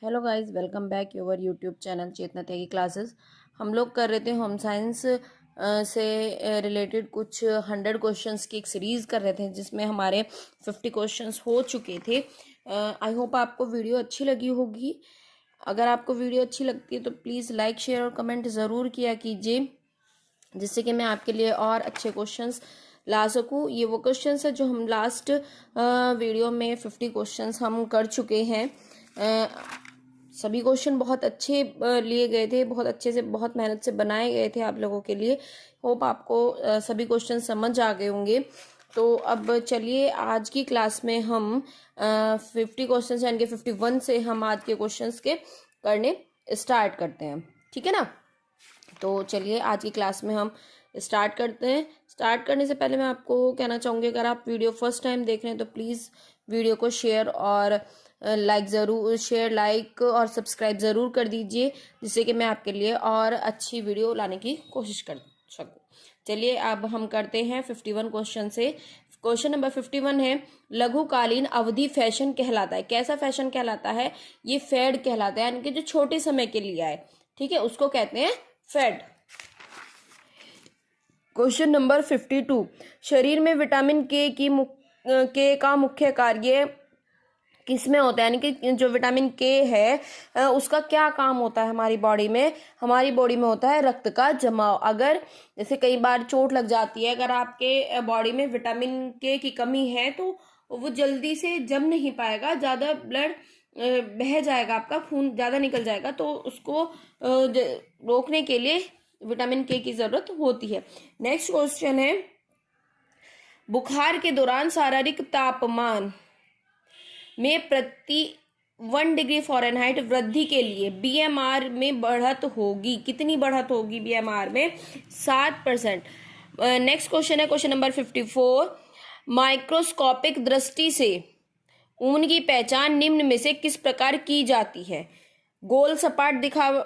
Hello guys, welcome back your YouTube channel Chetna Tyagi classes. हम लोग कर रहे थे होम साइंस से रिलेटेड कुछ 100 क्वेश्चंस की एक सीरीज़ कर रहे थे जिसमें हमारे 50 क्वेश्चंस हो चुके थे। आई होप आपको वीडियो अच्छी लगी होगी। अगर आपको वीडियो अच्छी लगती है तो प्लीज़ लाइक शेयर और कमेंट ज़रूर किया कीजिए, जिससे कि मैं आपके लिए और अच्छे क्वेश्चंस ला सकूँ। ये वो क्वेश्चंस है जो हम लास्ट वीडियो में 50 क्वेश्चंस हम कर चुके हैं। सभी क्वेश्चन बहुत अच्छे लिए गए थे, बहुत अच्छे से, बहुत मेहनत से बनाए गए थे आप लोगों के लिए। होप आपको सभी क्वेश्चन समझ आ गए होंगे। तो अब चलिए आज की क्लास में हम 50 क्वेश्चन यानी कि 51 से हम आज के क्वेश्चंस के करने स्टार्ट करते हैं, ठीक है ना। तो चलिए आज की क्लास में हम स्टार्ट करते हैं। स्टार्ट करने से पहले मैं आपको कहना चाहूँगी, अगर आप वीडियो फर्स्ट टाइम देख रहे हैं तो प्लीज़ वीडियो को शेयर और लाइक और सब्सक्राइब ज़रूर कर दीजिए, जिससे कि मैं आपके लिए और अच्छी वीडियो लाने की कोशिश कर सकूँ। चलिए अब हम करते हैं 51 क्वेश्चन से। क्वेश्चन नंबर 51 है, लघुकालीन अवधि फैशन कहलाता है। कैसा फैशन कहलाता है? ये फेड कहलाता है, यानी कि जो छोटे समय के लिए आए, ठीक है, उसको कहते हैं फेड। क्वेश्चन नंबर 52, शरीर में विटामिन के का मुख्य कार्य किसमें होता है? यानी कि जो विटामिन के है उसका क्या काम होता है हमारी बॉडी में? हमारी बॉडी में होता है रक्त का जमाव। अगर जैसे कई बार चोट लग जाती है, अगर आपके बॉडी में विटामिन के की कमी है तो वो जल्दी से जम नहीं पाएगा, ज़्यादा ब्लड बह जाएगा, आपका खून ज़्यादा निकल जाएगा, तो उसको रोकने के लिए विटामिन के की ज़रूरत होती है। नेक्स्ट क्वेश्चन है, बुखार के दौरान शारीरिक तापमान में प्रति 1 डिग्री फ़ारेनहाइट वृद्धि के लिए बीएमआर में बढ़त होगी। कितनी बढ़त होगी बीएमआर में? 7%। नेक्स्ट क्वेश्चन है क्वेश्चन नंबर 54, माइक्रोस्कोपिक दृष्टि से ऊन की पहचान निम्न में से किस प्रकार की जाती है? गोल सपाट दिखाव,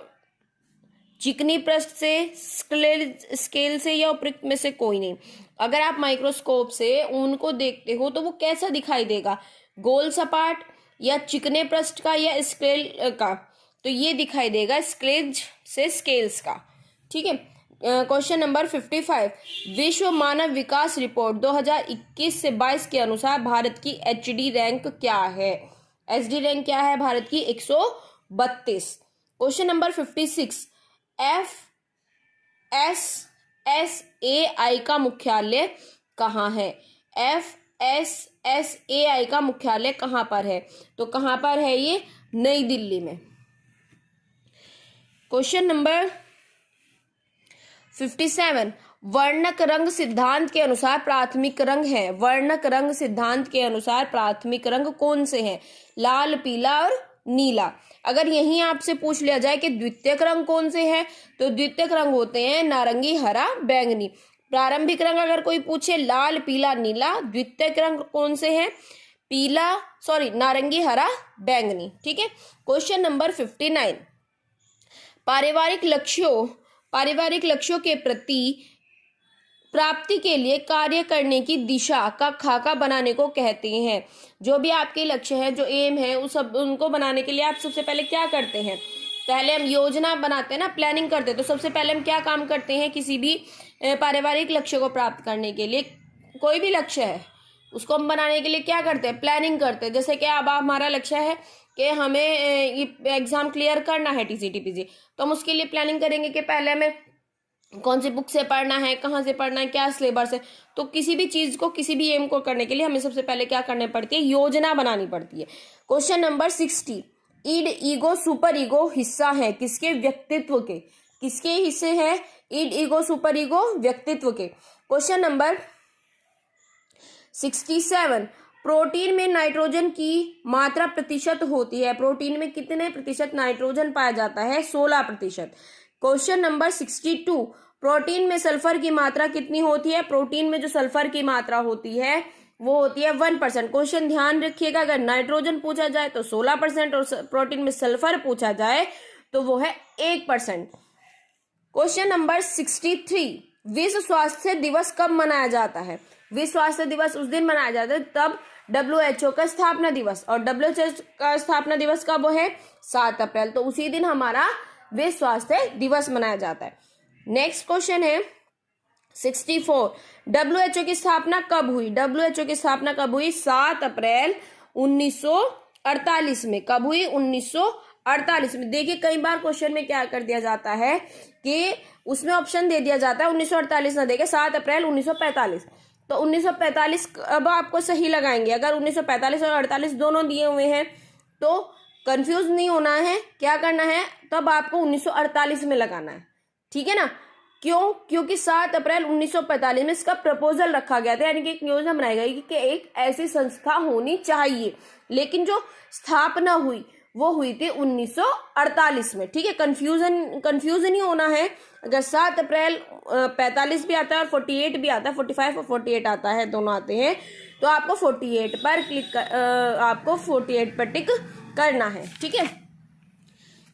चिकनी पृष्ठ से, स्केल से, या उपयुक्त में से कोई नहीं। अगर आप माइक्रोस्कोप से ऊन को देखते हो तो वो कैसा दिखाई देगा? गोल सपाट, या चिकने पृष्ठ का, या स्केल का? तो ये दिखाई देगा स्केल्स से स्केल्स का, ठीक है। क्वेश्चन नंबर 55, विश्व मानव विकास रिपोर्ट 2021 से 22 के अनुसार भारत की एचडी रैंक क्या है? एचडी रैंक क्या है भारत की? 132। क्वेश्चन नंबर 56, FSSAI का मुख्यालय कहाँ है? FSSAI का मुख्यालय कहाँ पर है? तो कहाँ पर है ये? नई दिल्ली में। क्वेश्चन नंबर 57, वर्णक रंग सिद्धांत के अनुसार प्राथमिक रंग है। वर्णक रंग सिद्धांत के अनुसार प्राथमिक रंग कौन से हैं? लाल, पीला और नीला। अगर यहीं आपसे पूछ लिया जाए कि द्वितीयक रंग कौन से हैं, तो द्वितीयक रंग होते हैं नारंगी, हरा, बैंगनी। प्रारंभिक रंग अगर कोई पूछे लाल, पीला, नीला, द्वितीयक रंग कौन से हैं? नारंगी, हरा, बैंगनी, ठीक है। क्वेश्चन नंबर 59, पारिवारिक लक्ष्यों के प्रति प्राप्ति के लिए कार्य करने की दिशा का खाका बनाने को कहते हैं। जो भी आपके लक्ष्य है, जो एम है, उनको बनाने के लिए आप सबसे पहले क्या करते हैं? पहले हम योजना बनाते हैं ना, प्लानिंग करते हैं। तो सबसे पहले हम क्या काम करते हैं? किसी भी पारिवारिक लक्ष्य को प्राप्त करने के लिए, कोई भी लक्ष्य है उसको हम बनाने के लिए क्या करते हैं? प्लानिंग करते हैं। जैसे कि अब हमारा लक्ष्य है कि हमें ये एग्जाम क्लियर करना है, TCT PG, तो हम उसके लिए प्लानिंग करेंगे कि पहले हमें कौन सी बुक से पढ़ना है, कहाँ से पढ़ना है, क्या सिलेबस है। तो किसी भी चीज को, किसी भी एम को करने के लिए हमें सबसे पहले क्या करनी पड़ती है? योजना बनानी पड़ती है। Question number 60, id, ego, super ego हिस्सा है किसके? व्यक्तित्व के। किसके हिस्से हैं? ईड, ईगो, सुपर ईगो व्यक्तित्व के। क्वेश्चन नंबर 67, प्रोटीन में नाइट्रोजन की मात्रा प्रतिशत होती है। प्रोटीन में कितने प्रतिशत नाइट्रोजन पाया जाता है? 16%। क्वेश्चन नंबर 62, प्रोटीन में सल्फर की मात्रा कितनी होती है? प्रोटीन में जो सल्फर की मात्रा होती है वो होती है 1%। क्वेश्चन ध्यान रखिएगा, अगर नाइट्रोजन पूछा जाए तो 16% और प्रोटीन में सल्फर पूछा जाए तो वो है 1%। क्वेश्चन नंबर 63, विश्व स्वास्थ्य दिवस कब मनाया जाता है? विश्व स्वास्थ्य दिवस उस दिन मनाया जाता है तब WHO का स्थापना दिवस, और WHO का स्थापना दिवस कब है? 7 अप्रैल। तो उसी दिन हमारा विश्व स्वास्थ्य दिवस मनाया जाता है। नेक्स्ट क्वेश्चन है 64, WHO की स्थापना कब हुई? WHO की स्थापना कब हुई? 7 अप्रैल 1948 में। कब हुई? 1948 में। देखिए कई बार क्वेश्चन में क्या कर दिया जाता है कि उसमें ऑप्शन दे दिया जाता है 1948 ना देके 7 अप्रैल 1945। तो 1945 अब आपको सही लगाएंगे। अगर 1945 और 48 दोनों दिए हुए हैं तो कंफ्यूज नहीं होना है। क्या करना है? तब आपको 1948 में लगाना है, ठीक है ना। क्यों? क्योंकि 7 अप्रैल 1945 में इसका प्रपोजल रखा गया था, यानी कि एक योजना बनाई गई कि एक ऐसी संस्था होनी चाहिए, लेकिन जो स्थापना हुई वो हुई थी 1948 में, ठीक है। कंफ्यूजन नहीं होना है। अगर 7 अप्रैल 45 भी आता है और 48 भी आता है, 45 और 48 आता है, दोनों आते हैं, तो आपको 48 पर टिक करना है, ठीक है।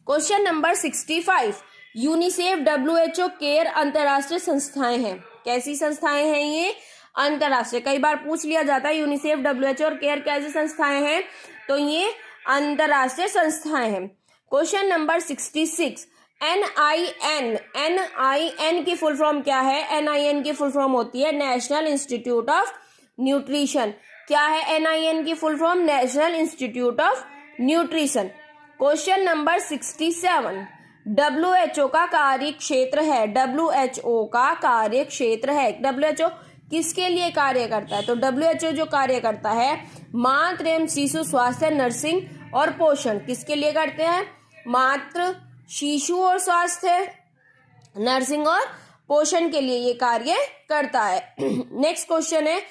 Question number 65, UNICEF WHO care अंतरराष्ट्रीय संस्थाएं हैं। कैसी संस्थाएं हैं ये? अंतरराष्ट्रीय। कई बार पूछ लिया जाता है यूनिसेफ WHO और केयर कैसी संस्थाएं हैं, तो ये अंतरराष्ट्रीय संस्थाएं हैं। क्वेश्चन नंबर 66, NIN की फुल फॉर्म क्या है? NIN की फुल फॉर्म होती है नेशनल इंस्टीट्यूट ऑफ न्यूट्रिशन। क्या है NIN की full form? National institute of nutrition. Question number 67, WHO का कार्य क्षेत्र है। WHO का कार्य क्षेत्र है। WHO किसके लिए कार्य करता है? तो WHO जो कार्य करता है मातृ एवं शिशु स्वास्थ्य, नर्सिंग और पोषण। किसके लिए करते हैं? मातृ, शिशु और स्वास्थ्य, नर्सिंग और पोषण के लिए ये कार्य करता है। नेक्स्ट क्वेश्चन है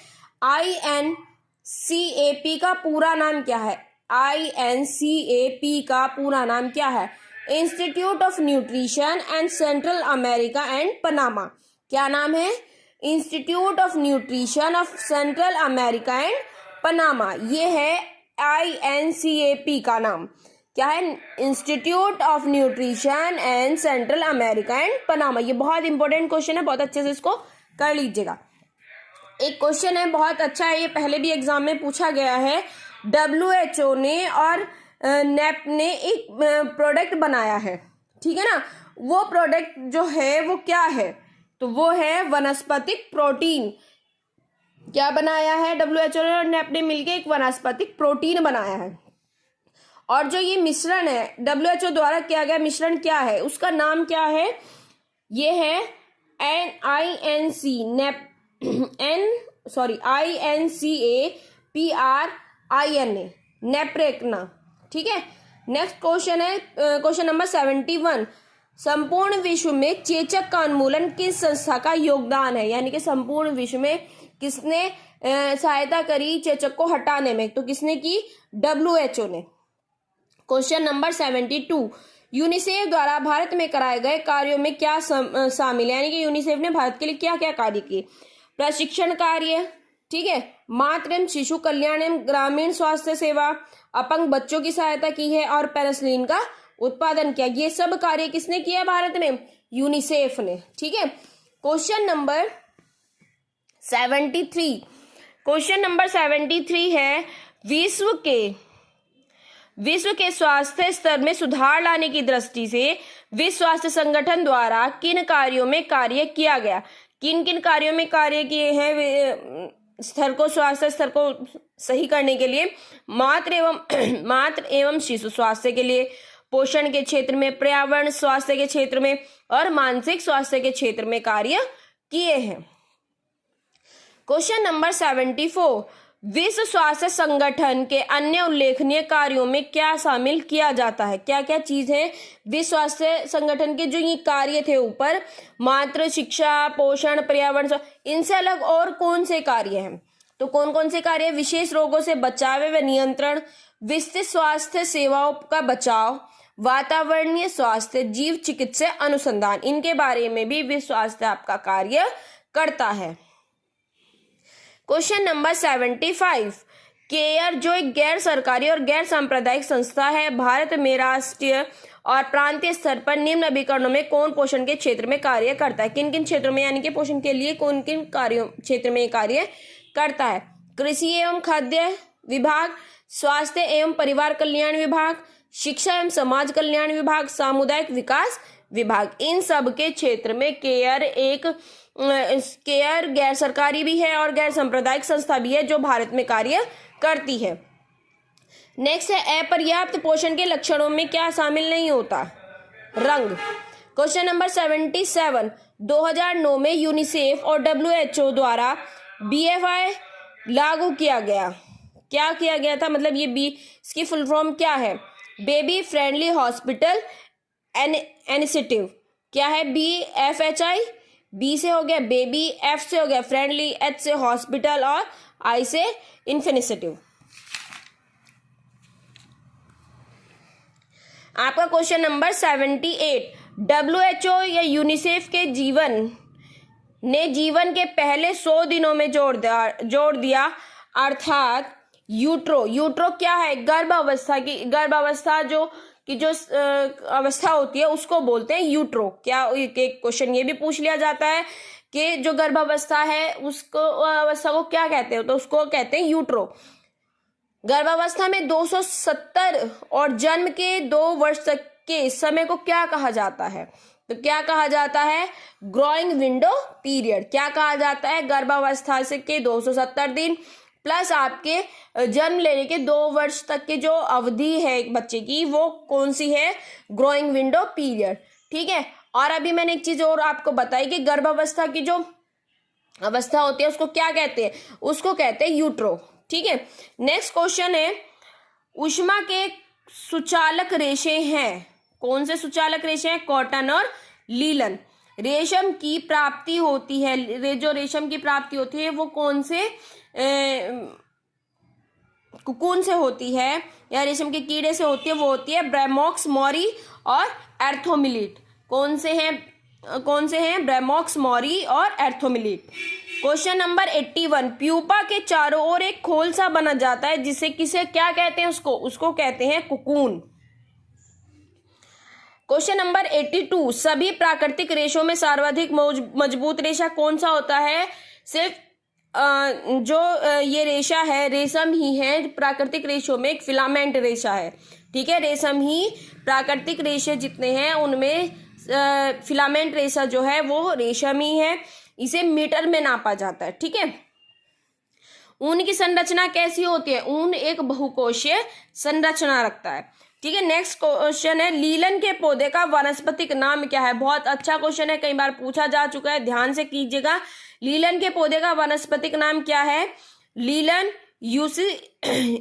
INCAP का पूरा नाम क्या है? INCAP का पूरा नाम क्या है? Institute of nutrition and central America and Panama. क्या नाम है? Institute of nutrition of central America and Panama. ये है INCAP का नाम। क्या है? Institute of nutrition and central America and Panama. ये बहुत इंपॉर्टेंट क्वेश्चन है, बहुत अच्छे से इसको कर लीजिएगा। एक क्वेश्चन है बहुत अच्छा है, ये पहले भी एग्जाम में पूछा गया है। WHO ने और नेप ने एक प्रोडक्ट बनाया है, ठीक है ना। वो प्रोडक्ट जो है वो क्या है? तो वो है वनस्पतिक प्रोटीन। क्या बनाया है? WHO और नेप ने मिलकर एक वनस्पतिक प्रोटीन बनाया है। और जो ये मिश्रण है WHO द्वारा किया गया मिश्रण क्या है? उसका नाम क्या है? ये है INCAPRINA, नेप्रेक्ना, ठीक है। नेक्स्ट क्वेश्चन है क्वेश्चन नंबर 71, संपूर्ण विश्व में चेचक का उन्मूलन किस संस्था का योगदान है? यानी कि संपूर्ण विश्व में किसने सहायता करी चेचक को हटाने में? तो किसने की? WHO ने। क्वेश्चन नंबर 72, यूनिसेफ द्वारा भारत में कराए गए कार्यों में क्या शामिल है? यानी कि यूनिसेफ ने भारत के लिए क्या क्या कार्य किए? प्रशिक्षण कार्य, ठीक है, मातृ एवं शिशु कल्याण एवं ग्रामीण स्वास्थ्य सेवा, अपंग बच्चों की सहायता की है और पेनिसिलिन का उत्पादन किया। ये सब कार्य किसने किया भारत में? यूनिसेफ ने, ठीक है। क्वेश्चन नंबर 73, क्वेश्चन नंबर 73 है विश्व के स्वास्थ्य स्तर में सुधार लाने की दृष्टि से विश्व स्वास्थ्य संगठन द्वारा किन कार्यों में कार्य किया गया? किन किन कार्यों में कार्य किए हैं स्वास्थ्य स्तर को सही करने के लिए? मातृ एवं शिशु स्वास्थ्य के लिए, पोषण के क्षेत्र में, पर्यावरण स्वास्थ्य के क्षेत्र में और मानसिक स्वास्थ्य के क्षेत्र में कार्य किए हैं। क्वेश्चन नंबर 74, विश्व स्वास्थ्य संगठन के अन्य उल्लेखनीय कार्यों में क्या शामिल किया जाता है? क्या क्या चीज है विश्व स्वास्थ्य संगठन के जो ये कार्य थे ऊपर, मातृ, शिक्षा, पोषण, पर्यावरण, इनसे अलग और कौन से कार्य हैं? तो कौन कौन से कार्य? विशेष रोगों से बचाव व नियंत्रण, विस्तृत स्वास्थ्य सेवाओं का बचाव, वातावरणीय स्वास्थ्य, जीव चिकित्सा अनुसंधान, इनके बारे में भी विश्व स्वास्थ्य आपका कार्य करता है। क्वेश्चन नंबर 75, केयर जो एक गैर सरकारी और गैर सांप्रदायिक संस्था है, भारत में राष्ट्रीय और प्रांतीय स्तर पर निम्न अभिकरणों में कौन पोषण के क्षेत्र में कार्य करता है? किन किन क्षेत्रों में, यानी कि पोषण के लिए कौन किन कार्यों क्षेत्र में कार्य करता है? कृषि एवं खाद्य विभाग, स्वास्थ्य एवं परिवार कल्याण विभाग, शिक्षा एवं समाज कल्याण विभाग, सामुदायिक विकास विभाग। इन सब के क्षेत्र में केयर गैर सरकारी भी है और गैर सांप्रदायिक संस्था भी है जो भारत में कार्य करती है। नेक्स्ट है, अपर्याप्त पोषण के लक्षणों में क्या शामिल नहीं होता? रंग। क्वेश्चन नंबर 77, 2009 में यूनिसेफ और WHO द्वारा BFI लागू किया गया। क्या किया गया था? मतलब ये इसकी फुल फॉर्म क्या है? Baby friendly hospital initiative. क्या है? BFHI। बी से हो गया बेबी, F से हो गया फ्रेंडली, H से हॉस्पिटल और I से इनिशिएटिव। आपका क्वेश्चन नंबर 78, WHO या यूनिसेफ के जीवन के पहले 100 दिनों में जोड़ दिया अर्थात यूट्रो क्या है? गर्भावस्था जो अवस्था होती है उसको बोलते हैं यूट्रो। क्या एक क्वेश्चन ये भी पूछ लिया जाता है कि जो गर्भावस्था है उसको अवस्था को क्या कहते हैं? तो उसको कहते हैं यूट्रो। गर्भावस्था में 270 और जन्म के 2 वर्ष तक के समय को क्या कहा जाता है? तो क्या कहा जाता है? Growing window period. क्या कहा जाता है? गर्भावस्था से के 270 दिन प्लस आपके जन्म लेने के 2 वर्ष तक की जो अवधि है एक बच्चे की, वो कौन सी है? Growing window period. ठीक है। और अभी मैंने एक चीज और आपको बताई कि गर्भावस्था की जो अवस्था होती है उसको क्या कहते हैं? उसको कहते हैं यूट्रो। ठीक है। नेक्स्ट क्वेश्चन है, ऊष्मा के सुचालक रेशे हैं। कौन से सुचालक रेशे हैं? कॉटन और लीलन। रेशम की प्राप्ति होती है, जो रेशम की प्राप्ति होती है वो कौन से कुकुन से होती है या रेशम के कीड़े से होती है? वो होती है ब्रैमॉक्स मौरी और एर्थोमिलिट। कौन से हैं? ब्रैमॉक्स मौरी और एर्थोमिलिट। क्वेश्चन नंबर 81, प्यूपा के चारों ओर एक खोल सा बना जाता है जिसे क्या कहते हैं? उसको कहते हैं कुकून। क्वेश्चन नंबर 82, सभी प्राकृतिक रेशों में सर्वाधिक मजबूत रेशा कौन सा होता है? सिर्फ जो ये रेशा है रेशम ही है। प्राकृतिक रेशों में एक फिलामेंट रेशा है। ठीक है। रेशम ही प्राकृतिक रेशे जितने हैं उनमें फिलामेंट रेशा जो है वो रेशम ही है। इसे मीटर में नापा जाता है। ठीक है। ऊन की संरचना कैसी होती है? ऊन एक बहुकोशीय संरचना रखता है। ठीक है। नेक्स्ट क्वेश्चन है, लीलन के पौधे का वानस्पतिक नाम क्या है? बहुत अच्छा क्वेश्चन है, कई बार पूछा जा चुका है, ध्यान से कीजिएगा। लीलन के पौधे का वानस्पतिक नाम क्या है? लीलन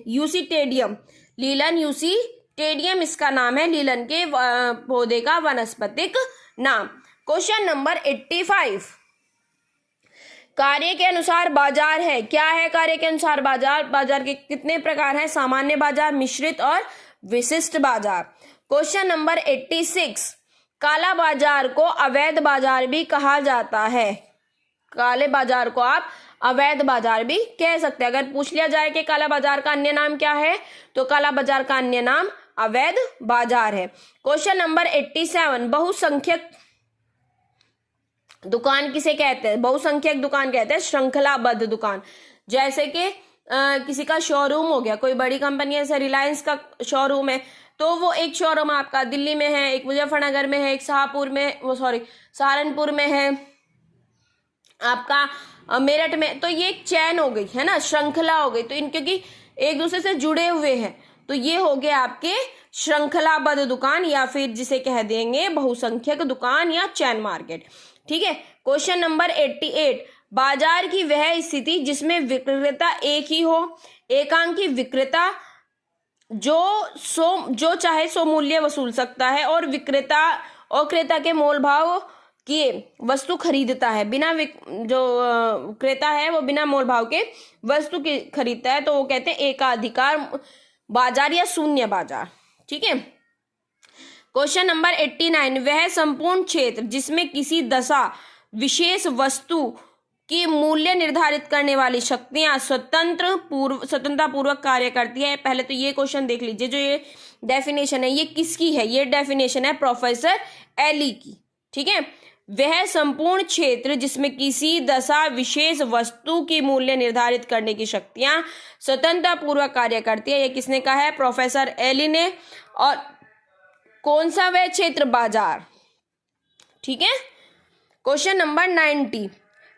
यूसीटेडियम। लीलन यूसीटेडियम इसका नाम है, लीलन के पौधे का वानस्पतिक नाम। क्वेश्चन नंबर 85, कार्य के अनुसार बाजार है। क्या है कार्य के अनुसार बाजार? बाजार के कितने प्रकार हैं? सामान्य बाजार, मिश्रित और विशिष्ट बाजार। क्वेश्चन नंबर 86, काला बाजार को अवैध बाजार भी कहा जाता है। काले बाजार को आप अवैध बाजार भी कह सकते हैं। अगर पूछ लिया जाए कि काला बाजार का अन्य नाम क्या है, तो काला बाजार का अन्य नाम अवैध बाजार है। क्वेश्चन नंबर 87, बहुसंख्यक दुकान किसे कहते हैं? बहुसंख्यक दुकान कहते हैं श्रृंखलाबद्ध दुकान। जैसे कि किसी का शोरूम हो गया, कोई बड़ी कंपनी है, जैसे रिलायंस का शोरूम है, तो वो एक शोरूम आपका दिल्ली में है, एक मुजफ्फरनगर में है, एक सहारनपुर में है, आपका मेरठ में। तो ये एक चैन हो गई है ना, श्रृंखला हो गई। तो इन क्योंकि एक दूसरे से जुड़े हुए हैं तो ये हो गए आपके श्रृंखलाबद्ध दुकान, या फिर जिसे कह देंगे बहुसंख्यक दुकान या चैन मार्केट। ठीक है। क्वेश्चन नंबर 88, बाजार की वह स्थिति जिसमें विक्रेता एक ही हो, एकांकी विक्रेता जो चाहे सो मूल्य वसूल सकता है और क्रेता के मोल भाव किए वस्तु खरीदता है। जो क्रेता है वो बिना मोल भाव के वस्तु की खरीदता है, तो वो कहते हैं एकाधिकार बाजार या शून्य बाजार। ठीक है। क्वेश्चन नंबर 89, वह संपूर्ण क्षेत्र जिसमें किसी दशा विशेष वस्तु की मूल्य निर्धारित करने वाली शक्तियां स्वतंत्रता पूर्वक कार्य करती है। पहले तो ये क्वेश्चन देख लीजिए, जो ये डेफिनेशन है ये किसकी है? ये डेफिनेशन है प्रोफेसर एली की। ठीक है। वह संपूर्ण क्षेत्र जिसमें किसी दशा विशेष वस्तु की मूल्य निर्धारित करने की शक्तियां स्वतंत्रता पूर्वक कार्य करती है। ये किसने कहा है? प्रोफेसर एली ने। और कौन सा वह क्षेत्र? बाजार। ठीक है। क्वेश्चन नंबर 90,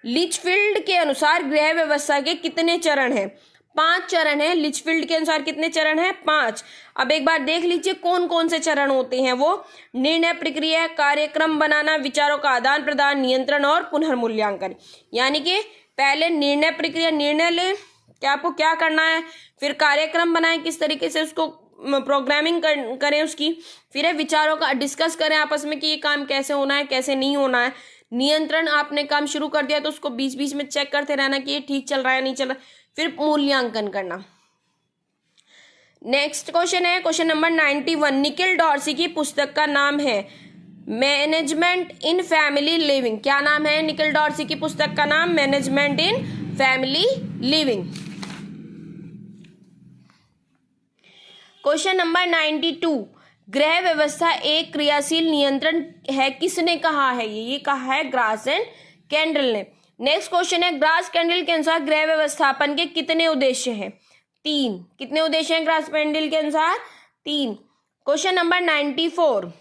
लिचफील्ड के अनुसार गृह व्यवस्था के कितने चरण हैं? 5 चरण हैं। लिचफील्ड के अनुसार कितने चरण हैं? 5। अब एक बार देख लीजिए कौन कौन से चरण होते हैं वो। निर्णय प्रक्रिया, कार्यक्रम बनाना, विचारों का आदान प्रदान, नियंत्रण और पुनर्मूल्यांकन। यानी कि पहले निर्णय प्रक्रिया, निर्णय लें कि आपको क्या करना है, फिर कार्यक्रम बनाएं, किस तरीके से उसको प्रोग्रामिंग करें उसकी, फिर विचारों का डिस्कस करें आपस में कि ये काम कैसे होना है, कैसे नहीं होना है। नियंत्रण, आपने काम शुरू कर दिया तो उसको बीच बीच में चेक करते रहना कि ये ठीक चल रहा है, नहीं चल रहा। फिर मूल्यांकन करना। नेक्स्ट क्वेश्चन है क्वेश्चन नंबर 91, निकिल डॉर्सी की पुस्तक का नाम है मैनेजमेंट इन फैमिली लिविंग। क्या नाम है निकिल डॉर्सी की पुस्तक का नाम? Management in family living. Question number 92, गृह व्यवस्था एक क्रियाशील नियंत्रण है, किसने कहा है? ये कहा है ग्रास एंड कैंडल ने। नेक्स्ट क्वेश्चन है, ग्रास कैंडल के अनुसार गृह व्यवस्थापन के कितने उद्देश्य हैं? 3। कितने उद्देश्य हैं ग्रास कैंडल के अनुसार? 3। क्वेश्चन नंबर 94,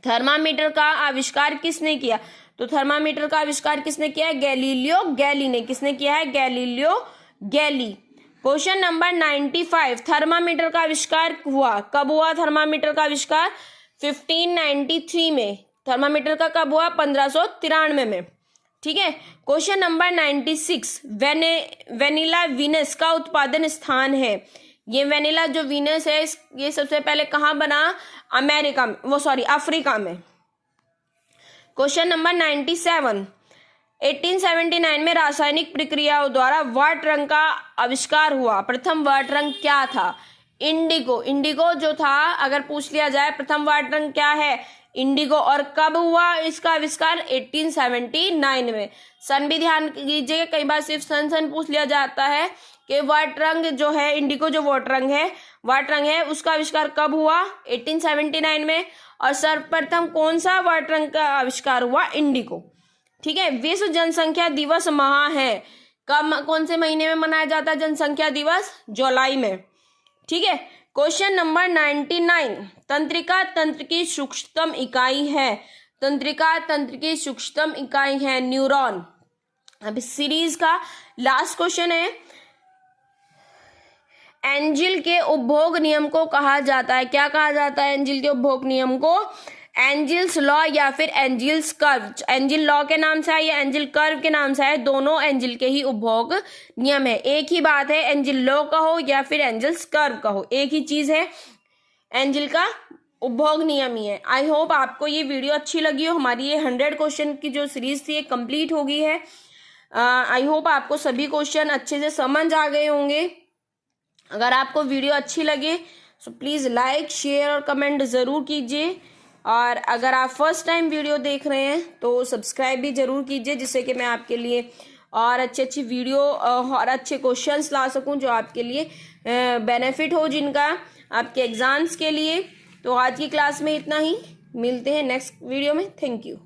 थर्मामीटर का आविष्कार किसने किया? तो थर्मामीटर का आविष्कार किसने किया है? गैलीलियो गैली ने। किसने किया है? गैलीलियो गैली। क्वेश्चन नंबर 95, थर्मामीटर का आविष्कार हुआ कब हुआ? थर्मामीटर का आविष्कार 1593 में। थर्मामीटर का कब हुआ? 1593 में। ठीक है। क्वेश्चन नंबर 96, वेनिला वीनस का उत्पादन स्थान है। ये वेनिला जो वीनस है ये सबसे पहले कहाँ बना? अमेरिका में, अफ्रीका में। क्वेश्चन नंबर 97, 1879 में रासायनिक प्रक्रियाओं द्वारा वाट रंग का आविष्कार हुआ। प्रथम वाट रंग क्या था? इंडिगो। इंडिगो जो था, अगर पूछ लिया जाए प्रथम वाट रंग क्या है? इंडिगो। और कब हुआ इसका आविष्कार? 1879 में। सन भी ध्यान कीजिए, कई बार सिर्फ सन पूछ लिया जाता है कि वाट रंग जो है, इंडिगो जो वाट रंग है उसका आविष्कार कब हुआ? 1879 में। और सर्वप्रथम कौन सा वाट रंग का आविष्कार हुआ? इंडिगो। ठीक है। विश्व जनसंख्या दिवस महा है, कब, कौन से महीने में मनाया जाता है जनसंख्या दिवस? जुलाई में। ठीक है। क्वेश्चन नंबर 99, तंत्रिका तंत्र की सूक्ष्मतम इकाई है। तंत्रिका तंत्र की सूक्ष्मतम इकाई है न्यूरॉन। अब इस सीरीज का लास्ट क्वेश्चन है, एंजिल के उपभोग नियम को कहा जाता है? क्या कहा जाता है एंजिल के उपभोग नियम को? एंजिल्स लॉ या फिर एंजिल्स कर्व। एंजिल लॉ के नाम से है या एंजिल कर्व के नाम से है, दोनों एंजिल के ही उपभोग नियम है। एक ही बात है, एंजिल लॉ कहो या फिर एंजिल्स कर्व कहो, एक ही चीज है, एंजिल का उपभोग नियम ही है। आई होप आपको ये वीडियो अच्छी लगी हो। हमारी ये 100 क्वेश्चन की जो सीरीज थी ये कंप्लीट हो गई है। आई होप आपको सभी क्वेश्चन अच्छे से समझ आ गए होंगे। अगर आपको वीडियो अच्छी लगे तो प्लीज़ लाइक, शेयर और कमेंट ज़रूर कीजिए। और अगर आप फर्स्ट टाइम वीडियो देख रहे हैं तो सब्सक्राइब भी ज़रूर कीजिए, जिससे कि मैं आपके लिए और अच्छी वीडियो और अच्छे क्वेश्चंस ला सकूं जो आपके लिए बेनिफिट हो, जिनका आपके एग्ज़ाम्स के लिए। तो आज की क्लास में इतना ही, मिलते हैं नेक्स्ट वीडियो में। Thank you.